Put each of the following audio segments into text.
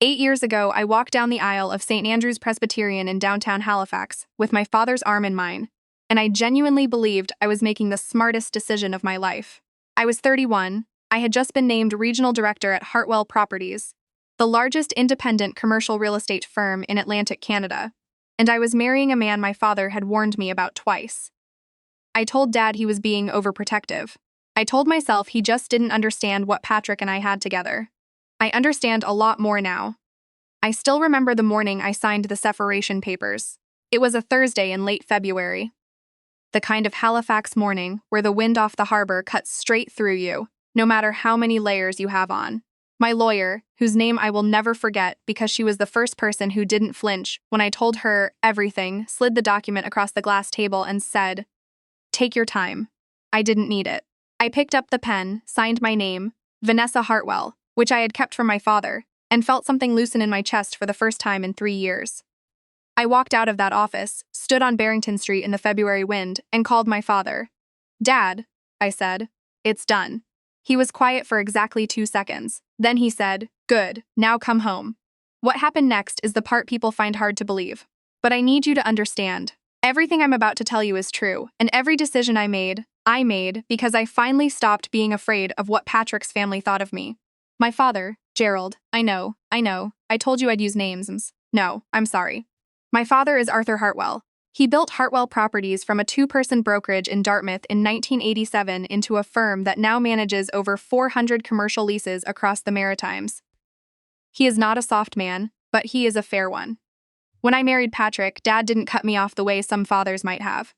8 years ago, I walked down the aisle of St. Andrew's Presbyterian in downtown Halifax with my father's arm in mine, and I genuinely believed I was making the smartest decision of my life. I was 31. I had just been named regional director at Hartwell Properties, the largest independent commercial real estate firm in Atlantic Canada, and I was marrying a man my father had warned me about twice. I told Dad he was being overprotective. I told myself he just didn't understand what Patrick and I had together. I understand a lot more now. I still remember the morning I signed the separation papers. It was a Thursday in late February. The kind of Halifax morning where the wind off the harbor cuts straight through you, no matter how many layers you have on. My lawyer, whose name I will never forget because she was the first person who didn't flinch when I told her everything, slid the document across the glass table and said, "Take your time." I didn't need it. I picked up the pen, signed my name, Vanessa Hartwell, which I had kept from my father, and felt something loosen in my chest for the first time in 3 years. I walked out of that office, stood on Barrington Street in the February wind, and called my father. "Dad," I said, "it's done." He was quiet for exactly 2 seconds. Then he said, "Good, now come home." What happened next is the part people find hard to believe. But I need you to understand. Everything I'm about to tell you is true, and every decision I made because I finally stopped being afraid of what Patrick's family thought of me. My father, Gerald, I know, I told you I'd use names. No, I'm sorry. My father is Arthur Hartwell. He built Hartwell Properties from a 2-person brokerage in Dartmouth in 1987 into a firm that now manages over 400 commercial leases across the Maritimes. He is not a soft man, but he is a fair one. When I married Patrick, Dad didn't cut me off the way some fathers might have.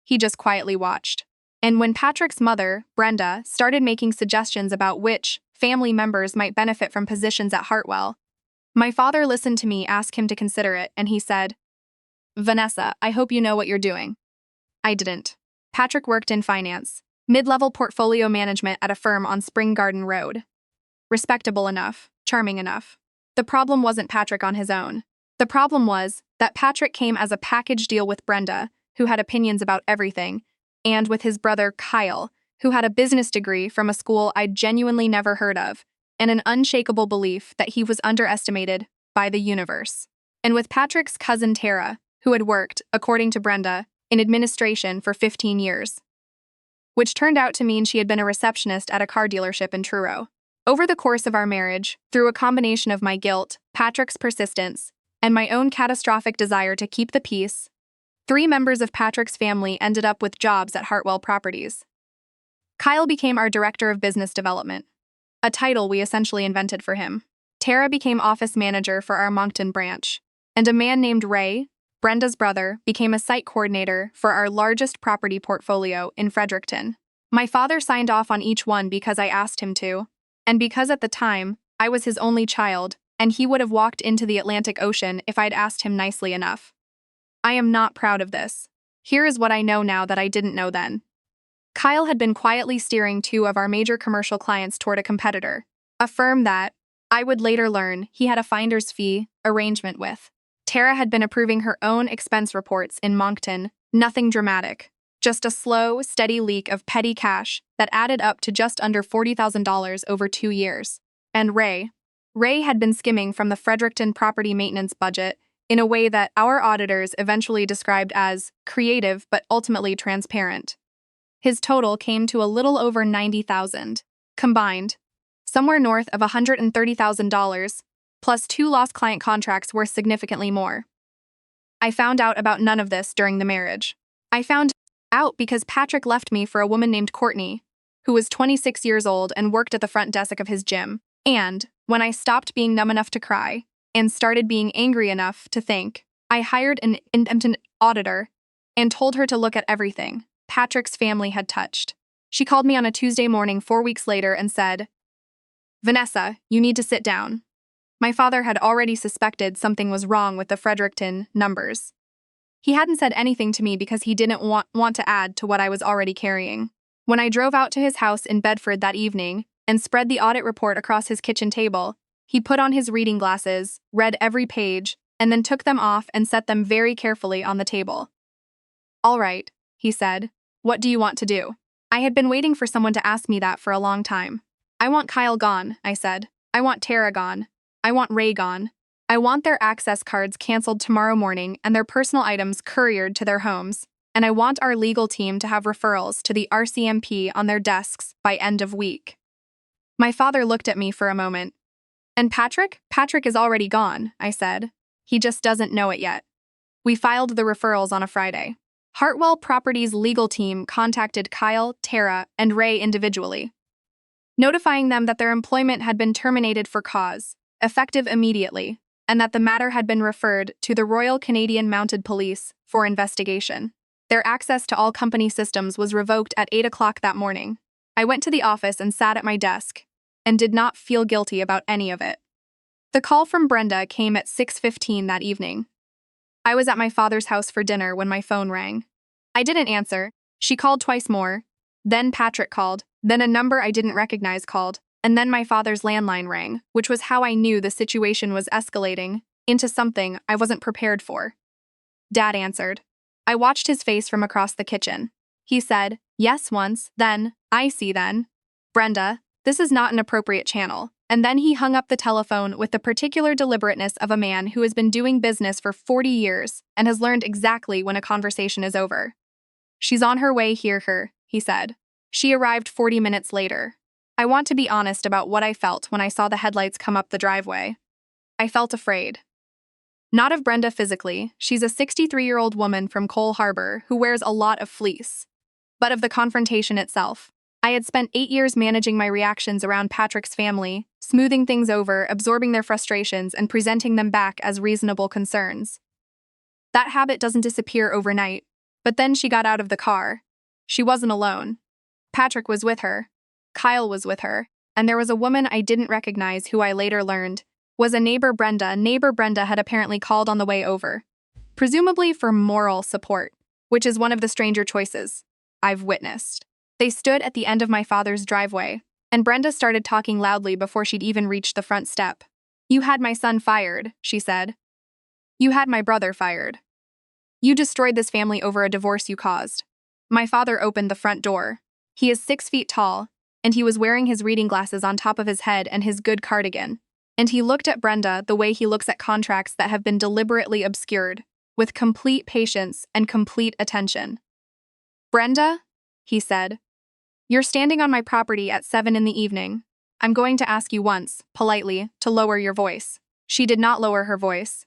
He just quietly watched. And when Patrick's mother, Brenda, started making suggestions about which family members might benefit from positions at Hartwell, my father listened to me ask him to consider it, and he said, "Vanessa, I hope you know what you're doing." I didn't. Patrick worked in finance, mid-level portfolio management at a firm on Spring Garden Road. Respectable enough, charming enough. The problem wasn't Patrick on his own. The problem was that Patrick came as a package deal with Brenda, who had opinions about everything, and with his brother Kyle, who had a business degree from a school I'd genuinely never heard of, and an unshakable belief that he was underestimated by the universe. And with Patrick's cousin Tara, who had worked, according to Brenda, in administration for 15 years, which turned out to mean she had been a receptionist at a car dealership in Truro. Over the course of our marriage, through a combination of my guilt, Patrick's persistence, and my own catastrophic desire to keep the peace, 3 members of Patrick's family ended up with jobs at Hartwell Properties. Kyle became our director of business development, a title we essentially invented for him. Tara became office manager for our Moncton branch, and a man named Ray, Brenda's brother, became a site coordinator for our largest property portfolio in Fredericton. My father signed off on each one because I asked him to, and because at the time, I was his only child, and he would have walked into the Atlantic Ocean if I'd asked him nicely enough. I am not proud of this. Here is what I know now that I didn't know then. Kyle had been quietly steering 2 of our major commercial clients toward a competitor, a firm that, I would later learn, he had a finder's fee arrangement with. Tara had been approving her own expense reports in Moncton, nothing dramatic, just a slow, steady leak of petty cash that added up to just under $40,000 over 2 years. And Ray had been skimming from the Fredericton property maintenance budget in a way that our auditors eventually described as creative but ultimately transparent. His total came to a little over $90,000, combined, somewhere north of $130,000, plus 2 lost client contracts worth significantly more. I found out about none of this during the marriage. I found out because Patrick left me for a woman named Courtney, who was 26 years old and worked at the front desk of his gym. And, when I stopped being numb enough to cry, and started being angry enough to think, I hired an independent auditor and told her to look at everything Patrick's family had touched. She called me on a Tuesday morning 4 weeks later and said, "Vanessa, you need to sit down." My father had already suspected something was wrong with the Fredericton numbers. He hadn't said anything to me because he didn't want to add to what I was already carrying. When I drove out to his house in Bedford that evening and spread the audit report across his kitchen table, he put on his reading glasses, read every page, and then took them off and set them very carefully on the table. "All right," he said. "What do you want to do?" I had been waiting for someone to ask me that for a long time. "I want Kyle gone," I said. "I want Tara gone. I want Ray gone. I want their access cards canceled tomorrow morning and their personal items couriered to their homes. And I want our legal team to have referrals to the RCMP on their desks by end of week. My father looked at me for a moment. And Patrick? Patrick is already gone, I said. He just doesn't know it yet. We filed the referrals on a Friday. Hartwell Properties' legal team contacted Kyle, Tara, and Ray individually, notifying them that their employment had been terminated for cause, effective immediately, and that the matter had been referred to the Royal Canadian Mounted Police for investigation. Their access to all company systems was revoked at 8 o'clock that morning. I went to the office and sat at my desk, and did not feel guilty about any of it. The call from Brenda came at 6:15 that evening. I was at my father's house for dinner when my phone rang. I didn't answer. She called twice more. Then Patrick called. Then a number I didn't recognize called. And then my father's landline rang, which was how I knew the situation was escalating into something I wasn't prepared for. Dad answered. I watched his face from across the kitchen. He said, "Yes, once, then, I see then. Brenda, this is not an appropriate channel." And then he hung up the telephone with the particular deliberateness of a man who has been doing business for 40 years and has learned exactly when a conversation is over. "She's on her way, hear her," he said. She arrived 40 minutes later. I want to be honest about what I felt when I saw the headlights come up the driveway. I felt afraid. Not of Brenda physically, she's a 63-year-old woman from Cole Harbor who wears a lot of fleece, but of the confrontation itself. I had spent 8 years managing my reactions around Patrick's family, smoothing things over, absorbing their frustrations, and presenting them back as reasonable concerns. That habit doesn't disappear overnight, but then she got out of the car. She wasn't alone. Patrick was with her. Kyle was with her, and there was a woman I didn't recognize who I later learned was a neighbor Brenda. Neighbor Brenda had apparently called on the way over, presumably for moral support, which is one of the stranger choices I've witnessed. They stood at the end of my father's driveway, and Brenda started talking loudly before she'd even reached the front step. "You had my son fired," she said. "You had my brother fired. You destroyed this family over a divorce you caused." My father opened the front door. He is 6 feet tall, and he was wearing his reading glasses on top of his head and his good cardigan. And he looked at Brenda the way he looks at contracts that have been deliberately obscured, with complete patience and complete attention. "Brenda," he said, "you're standing on my property at 7 in the evening. I'm going to ask you once, politely, to lower your voice." She did not lower her voice.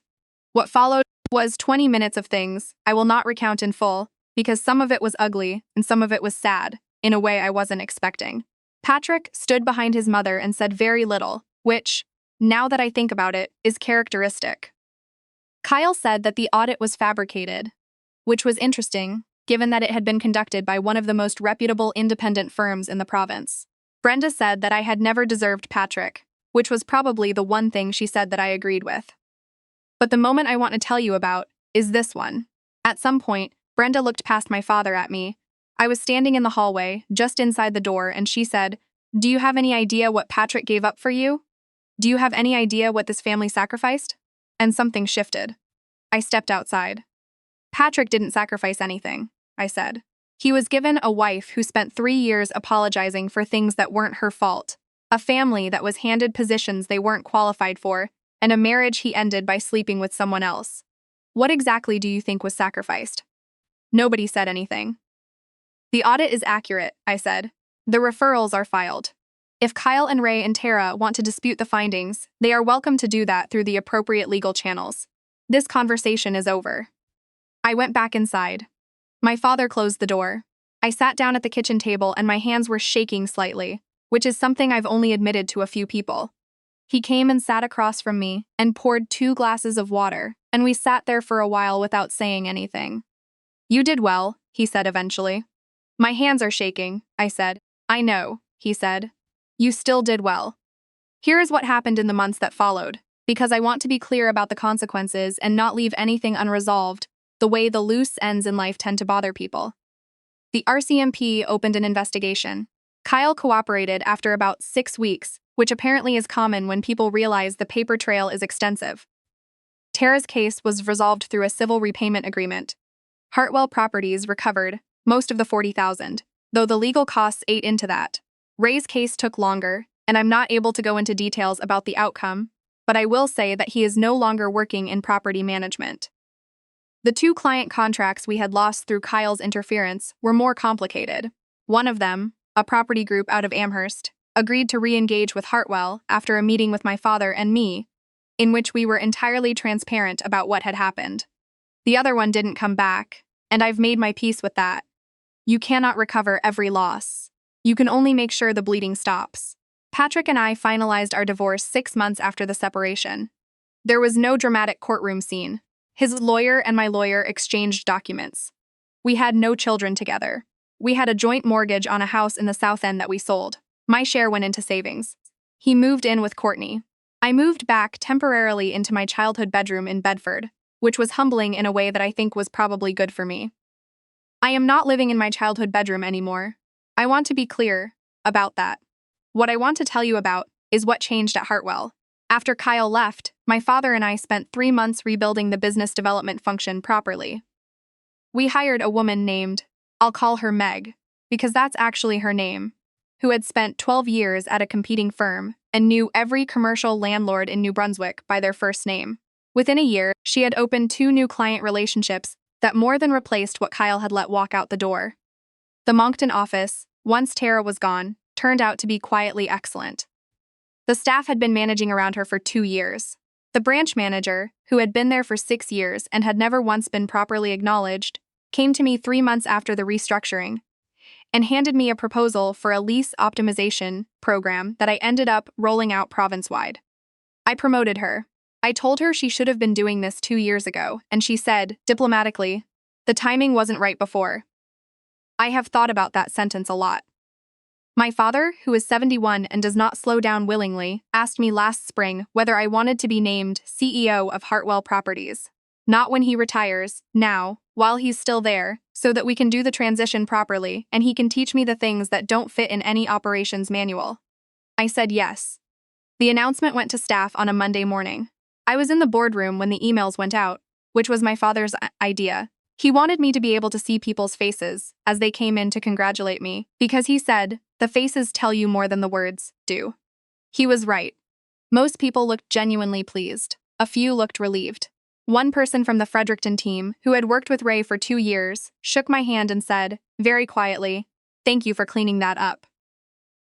What followed was 20 minutes of things I will not recount in full, because some of it was ugly and some of it was sad, in a way I wasn't expecting. Patrick stood behind his mother and said very little, which, now that I think about it, is characteristic. Kyle said that the audit was fabricated, which was interesting, given that it had been conducted by one of the most reputable independent firms in the province. Brenda said that I had never deserved Patrick, which was probably the one thing she said that I agreed with. But the moment I want to tell you about is this one. At some point, Brenda looked past my father at me. I was standing in the hallway, just inside the door, and she said, "Do you have any idea what Patrick gave up for you? Do you have any idea what this family sacrificed?" And something shifted. I stepped outside. "Patrick didn't sacrifice anything," I said. "He was given a wife who spent 3 years apologizing for things that weren't her fault, a family that was handed positions they weren't qualified for, and a marriage he ended by sleeping with someone else. What exactly do you think was sacrificed?" Nobody said anything. "The audit is accurate," I said. "The referrals are filed. If Kyle and Ray and Tara want to dispute the findings, they are welcome to do that through the appropriate legal channels. This conversation is over." I went back inside. My father closed the door. I sat down at the kitchen table and my hands were shaking slightly, which is something I've only admitted to a few people. He came and sat across from me and poured 2 glasses of water, and we sat there for a while without saying anything. "You did well," he said eventually. "My hands are shaking," I said. "I know," he said. "You still did well." Here is what happened in the months that followed, because I want to be clear about the consequences and not leave anything unresolved, the way the loose ends in life tend to bother people. The RCMP opened an investigation. Kyle cooperated after about 6 weeks, which apparently is common when people realize the paper trail is extensive. Tara's case was resolved through a civil repayment agreement. Hartwell Properties recovered most of the $40,000, though the legal costs ate into that. Ray's case took longer, and I'm not able to go into details about the outcome, but I will say that he is no longer working in property management. The 2 client contracts we had lost through Kyle's interference were more complicated. One of them, a property group out of Amherst, agreed to re-engage with Hartwell after a meeting with my father and me, in which we were entirely transparent about what had happened. The other one didn't come back, and I've made my peace with that. You cannot recover every loss. You can only make sure the bleeding stops. Patrick and I finalized our divorce 6 months after the separation. There was no dramatic courtroom scene. His lawyer and my lawyer exchanged documents. We had no children together. We had a joint mortgage on a house in the South End that we sold. My share went into savings. He moved in with Courtney. I moved back temporarily into my childhood bedroom in Bedford, which was humbling in a way that I think was probably good for me. I am not living in my childhood bedroom anymore. I want to be clear about that. What I want to tell you about is what changed at Hartwell. After Kyle left, my father and I spent 3 months rebuilding the business development function properly. We hired a woman named, I'll call her Meg, because that's actually her name, who had spent 12 years at a competing firm and knew every commercial landlord in New Brunswick by their first name. Within a year, she had opened 2 new client relationships that more than replaced what Kyle had let walk out the door. The Moncton office, once Tara was gone, turned out to be quietly excellent. The staff had been managing around her for 2 years. The branch manager, who had been there for 6 years and had never once been properly acknowledged, came to me 3 months after the restructuring and handed me a proposal for a lease optimization program that I ended up rolling out province-wide. I promoted her. I told her she should have been doing this 2 years ago, and she said, diplomatically, the timing wasn't right before. I have thought about that sentence a lot. My father, who is 71 and does not slow down willingly, asked me last spring whether I wanted to be named CEO of Hartwell Properties. Not when he retires, now, while he's still there, so that we can do the transition properly and he can teach me the things that don't fit in any operations manual. I said yes. The announcement went to staff on a Monday morning. I was in the boardroom when the emails went out, which was my father's idea. He wanted me to be able to see people's faces as they came in to congratulate me, because he said, the faces tell you more than the words do. He was right. Most people looked genuinely pleased. A few looked relieved. One person from the Fredericton team, who had worked with Ray for 2 years, shook my hand and said, very quietly, thank you for cleaning that up.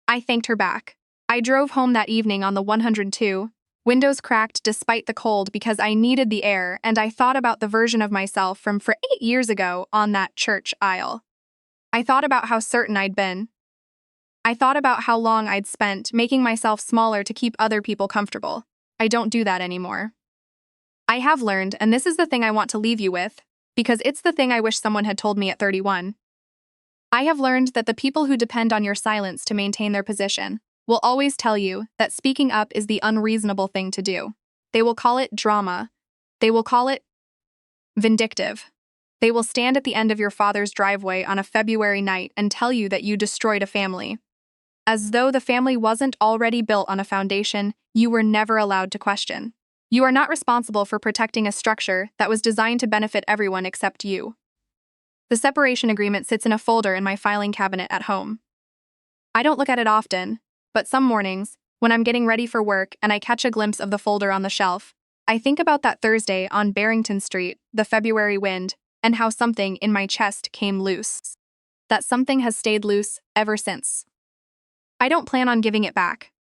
I thanked her back. I drove home that evening on the 102, windows cracked despite the cold because I needed the air, and I thought about the version of myself from 8 years ago on that church aisle. I thought about how certain I'd been. I thought about how long I'd spent making myself smaller to keep other people comfortable. I don't do that anymore. I have learned, and this is the thing I want to leave you with, because it's the thing I wish someone had told me at 31. I have learned that the people who depend on your silence to maintain their position will always tell you that speaking up is the unreasonable thing to do. They will call it drama. They will call it vindictive. They will stand at the end of your father's driveway on a February night and tell you that you destroyed a family. As though the family wasn't already built on a foundation you were never allowed to question. You are not responsible for protecting a structure that was designed to benefit everyone except you. The separation agreement sits in a folder in my filing cabinet at home. I don't look at it often, but some mornings, when I'm getting ready for work and I catch a glimpse of the folder on the shelf, I think about that Thursday on Barrington Street, the February wind, and how something in my chest came loose. That something has stayed loose ever since. I don't plan on giving it back.